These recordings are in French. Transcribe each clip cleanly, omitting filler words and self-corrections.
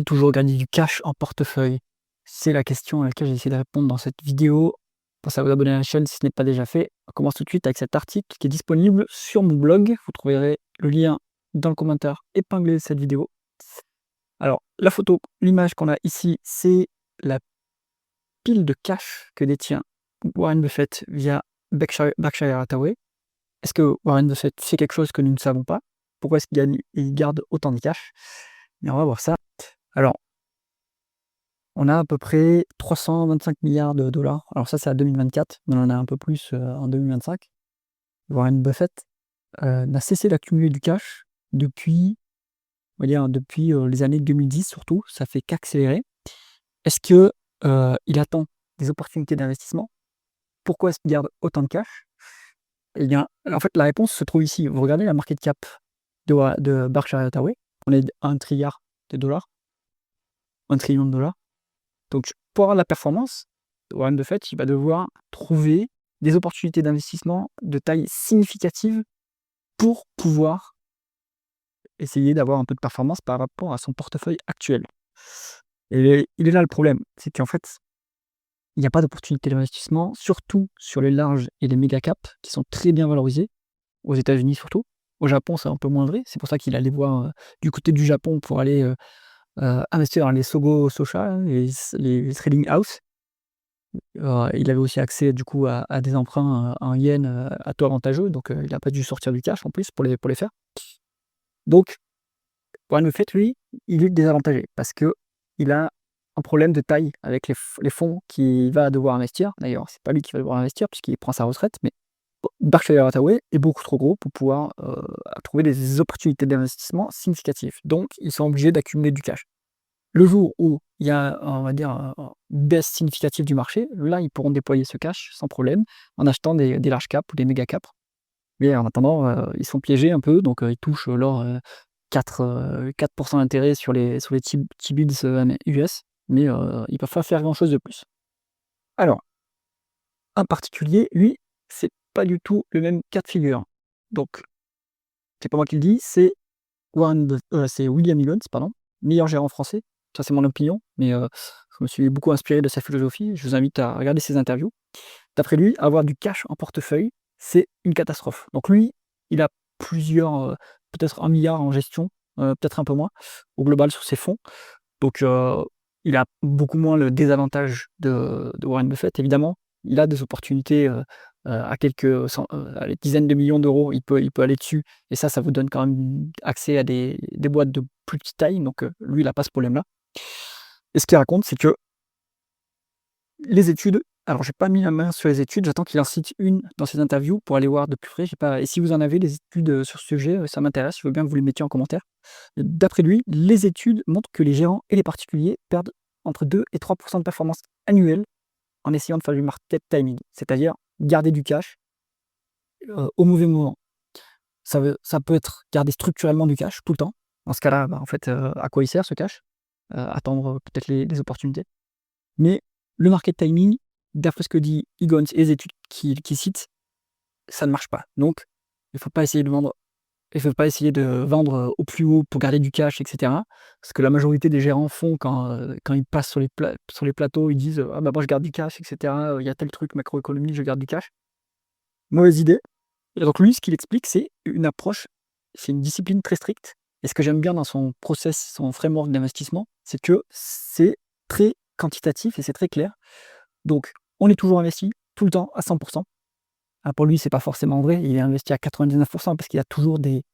Toujours gagner du cash en portefeuille? C'est la question à laquelle j'ai essayé de répondre dans cette vidéo. Pensez à vous abonner à la chaîne si ce n'est pas déjà fait. On commence tout de suite avec cet article qui est disponible sur mon blog. Vous trouverez le lien dans le commentaire épinglé de cette vidéo. Alors, la photo, l'image qu'on a ici, c'est la pile de cash que détient Warren Buffett via Berkshire Hathaway. Est-ce que Warren Buffett fait quelque chose que nous ne savons pas? Pourquoi est-ce qu'il gagne et il garde autant de cash? Mais on va voir ça. Alors, on a à peu près 325 milliards de dollars. Alors ça, c'est à 2024, mais on en a un peu plus, en 2025. Warren Buffett, n'a cessé d'accumuler du cash depuis, on va dire, depuis, les années 2010 surtout, ça fait qu'accélérer. Est-ce que, il attend des opportunités d'investissement? Pourquoi est-ce qu'il garde autant de cash? Eh bien, en fait, la réponse se trouve ici. Vous regardez la market cap de Berkshire Hathaway, on est à 1 trilliard de dollars, 1 trillion de dollars. Donc pour avoir de la performance, Warren Buffett, il va devoir trouver des opportunités d'investissement de taille significative pour pouvoir essayer d'avoir un peu de performance par rapport à son portefeuille actuel. Et il est là le problème, c'est qu'en fait, il n'y a pas d'opportunité d'investissement, surtout sur les larges et les méga caps qui sont très bien valorisés, aux États-Unis surtout. Au Japon, c'est un peu moins vrai, c'est pour ça qu'il allait voir, du côté du Japon pour aller, investir dans les Sogo Sosha, les trading house. Il avait aussi accès du coup à des emprunts, en yens, à taux avantageux, donc il n'a pas dû sortir du cash en plus pour les faire. Donc Warren Buffett, lui, il est désavantagé parce qu'il a un problème de taille avec les fonds qu'il va devoir investir. D'ailleurs, c'est pas lui qui va devoir investir puisqu'il prend sa retraite, mais Berkshire Hathaway est beaucoup trop gros pour pouvoir, trouver des opportunités d'investissement significatives. Donc ils sont obligés d'accumuler du cash. Le jour où il y a, on va dire, une baisse significative du marché, là, ils pourront déployer ce cash sans problème, en achetant des large caps ou des méga caps. Mais en attendant, ils sont piégés un peu, donc ils touchent leur, 4 d'intérêt sur les T-bills, US, mais ils peuvent pas faire grand chose de plus. Alors, un particulier, lui, c'est pas du tout le même cas de figure. Donc, c'est pas moi qui le dis, c'est William Higgins, pardon, meilleur gérant français. Ça, c'est mon opinion, mais je me suis beaucoup inspiré de sa philosophie. Je vous invite à regarder ses interviews. D'après lui, avoir du cash en portefeuille, c'est une catastrophe. Donc lui, il a plusieurs, peut-être 1 milliard en gestion, peut-être un peu moins, au global sur ses fonds. Donc il a beaucoup moins le désavantage de Warren Buffett. Évidemment, il a des opportunités, à allez, dizaines de millions d'euros, il peut aller dessus et ça vous donne quand même accès à des boîtes de plus petite taille, donc lui, il n'a pas ce problème-là. Et ce qu'il raconte, c'est que les études, alors j'ai pas mis la main sur les études, j'attends qu'il en cite une dans ses interviews pour aller voir de plus près. J'ai pas, et si vous en avez des études, sur ce sujet, ça m'intéresse, je veux bien que vous les mettiez en commentaire. D'après lui, les études montrent que les gérants et les particuliers perdent entre 2 et 3 de performance annuelle en essayant de faire du market timing, c'est-à-dire garder du cash, au mauvais moment. Ça peut être garder structurellement du cash tout le temps. Dans ce cas-là, en fait, à quoi il sert ce cash? Attendre, peut-être les opportunités. Mais le market timing, d'après ce que dit Higgins et les études qu'il cite, ça ne marche pas. Donc, il ne faut pas essayer de vendre au plus haut pour garder du cash, et cetera. Ce que la majorité des gérants font quand ils passent sur les plateaux, ils disent: «Ah bah, moi je garde du cash, et cetera, il y a tel truc macroéconomie, je garde du cash». Mauvaise idée. Et donc lui, ce qu'il explique, c'est une discipline très stricte. Et ce que j'aime bien dans son process, son framework d'investissement, c'est que c'est très quantitatif et c'est très clair. Donc, on est toujours investi, tout le temps, à 100. Ah, pour lui, c'est pas forcément vrai, il est investi à 99 parce qu'il y a toujours des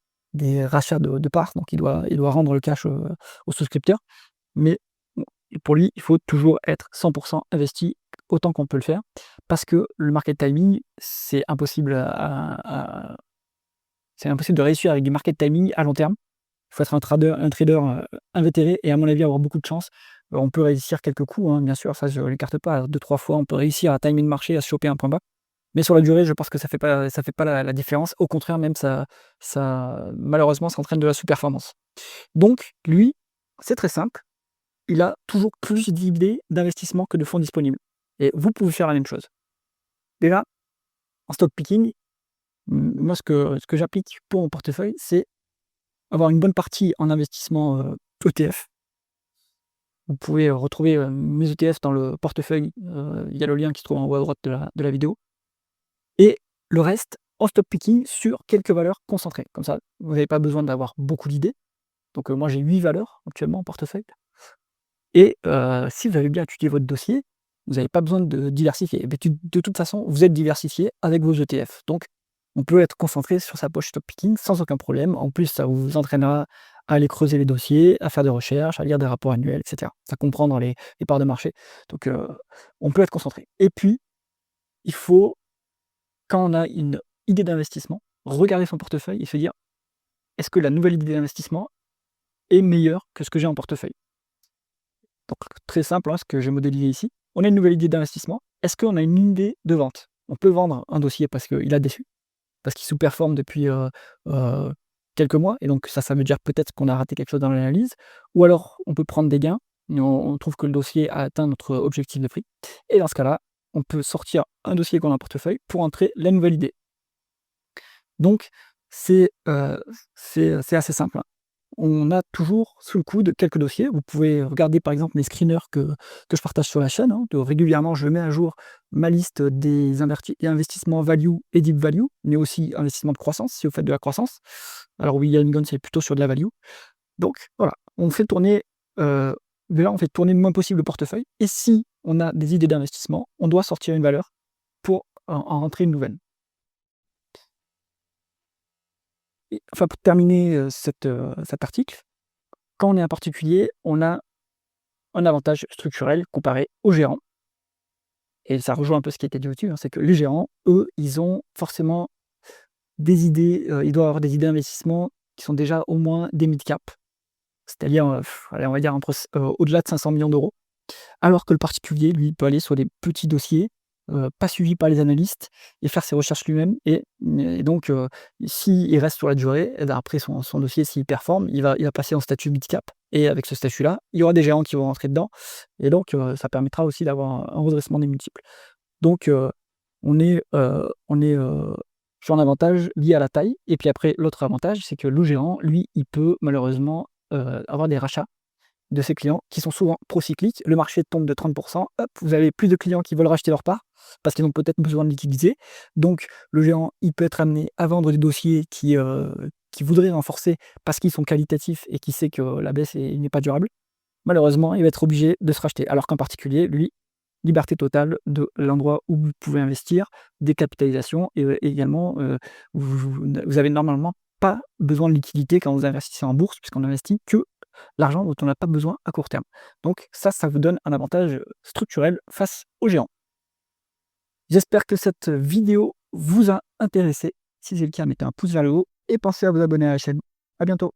rachats de parts, donc il doit rendre le cash, aux souscripteurs. Mais bon, pour lui, il faut toujours être 100 investi autant qu'on peut le faire, parce que le market timing, c'est impossible de réussir avec du market timing à long terme. Il faut être un trader, invétéré et à mon avis avoir beaucoup de chance. On peut réussir quelques coups, hein, bien sûr, ça je l'écarte pas. 2-3 fois, on peut réussir à timer le marché, à se choper un point bas. Mais sur la durée, je pense que ça fait pas la différence. Au contraire, même malheureusement, ça entraîne de la sous-performance. Donc lui, c'est très simple, il a toujours plus d'idées d'investissement que de fonds disponibles et vous pouvez faire la même chose. Déjà, en stock picking, moi ce que j'applique pour mon portefeuille, c'est avoir une bonne partie en investissement, ETF. Vous pouvez retrouver mes ETF dans le portefeuille, il y a le lien qui se trouve en haut à droite de la vidéo. Et le reste en stock picking sur quelques valeurs concentrées. Comme ça, vous n'avez pas besoin d'avoir beaucoup d'idées. Donc moi j'ai 8 valeurs actuellement en portefeuille. Et si vous avez bien étudié votre dossier, vous n'avez pas besoin de diversifier. Et de toute façon, vous êtes diversifié avec vos ETF. Donc on peut être concentré sur sa poche stock picking sans aucun problème. En plus, ça vous entraînera à aller creuser les dossiers, à faire des recherches, à lire des rapports annuels, et cetera. À comprendre les parts de marché. Donc on peut être concentré. Et puis, il faut, quand on a une idée d'investissement, regarder son portefeuille et se dire: «Est-ce que la nouvelle idée d'investissement est meilleure que ce que j'ai en portefeuille?» Donc très simple, hein, ce que j'ai modélisé ici. On a une nouvelle idée d'investissement. Est-ce qu'on a une idée de vente? On peut vendre un dossier parce qu'il a déçu, parce qu'il sous-performe depuis, heu, quelques mois et donc ça veut dire peut-être qu'on a raté quelque chose dans l'analyse ou alors on peut prendre des gains, et on trouve que le dossier a atteint notre objectif de prix et dans ce cas-là, on peut sortir un dossier qu'on a en portefeuille pour entrer la nouvelle idée. Donc c'est, c'est assez simple, hein. On a toujours sous le coude quelques dossiers. Vous pouvez regarder par exemple les screeners que je partage sur la chaîne, hein. Régulièrement, je mets à jour ma liste des investissements value et deep value, mais aussi investissements de croissance, si vous faites de la croissance. Alors William Gunn, c'est plutôt sur de la value. Donc voilà, on fait tourner, heu, déjà on fait tourner le moins possible le portefeuille et si on a des idées d'investissement, on doit sortir une valeur pour en rentrer une nouvelle. Et enfin pour terminer, cet article, quand on est un particulier, on a un avantage structurel comparé aux gérants et ça rejoint un peu ce qui a été dit au-dessus, hein, c'est que les gérants, eux, ils ont forcément des idées, ils doivent avoir des idées d'investissement qui sont déjà au moins des mid-cap, c'est-à-dire, allez, on va dire au-delà de 500 millions d'euros. Alors que le particulier, lui, peut aller sur des petits dossiers, pas suivis par les analystes et faire ses recherches lui-même et donc s'il reste sur la durée et ben, après son dossier, s'il performe, il va passer en statut mid-cap et avec ce statut-là, il y aura des gérants qui vont rentrer dedans et donc ça permettra aussi d'avoir un redressement des multiples. Donc on est sur un avantage lié à la taille et puis après l'autre avantage, c'est que le gérant, lui, il peut malheureusement, avoir des rachats de ses clients qui sont souvent procycliques. Le marché tombe de 30, hop, vous avez plus de clients qui veulent racheter leur part parce qu'ils ont peut-être besoin de liquidiser. Donc le géant, il peut être amené à vendre des dossiers qui voudraient renforcer parce qu'ils sont qualitatifs et qui sait que la baisse n'est pas durable. Malheureusement, il va être obligé de se racheter. Alors qu'en particulier, lui, liberté totale de l'endroit où vous pouvez investir, décapitalisation et également, vous avez normalement pas besoin de liquidité quand vous investissez en bourse puisqu'on investit que l'argent dont on n'a pas besoin à court terme. Donc ça vous donne un avantage, structurel face aux géants. J'espère que cette vidéo vous a intéressé. Si c'est le cas, mettez un pouce vers le haut et pensez à vous abonner à la chaîne. À bientôt.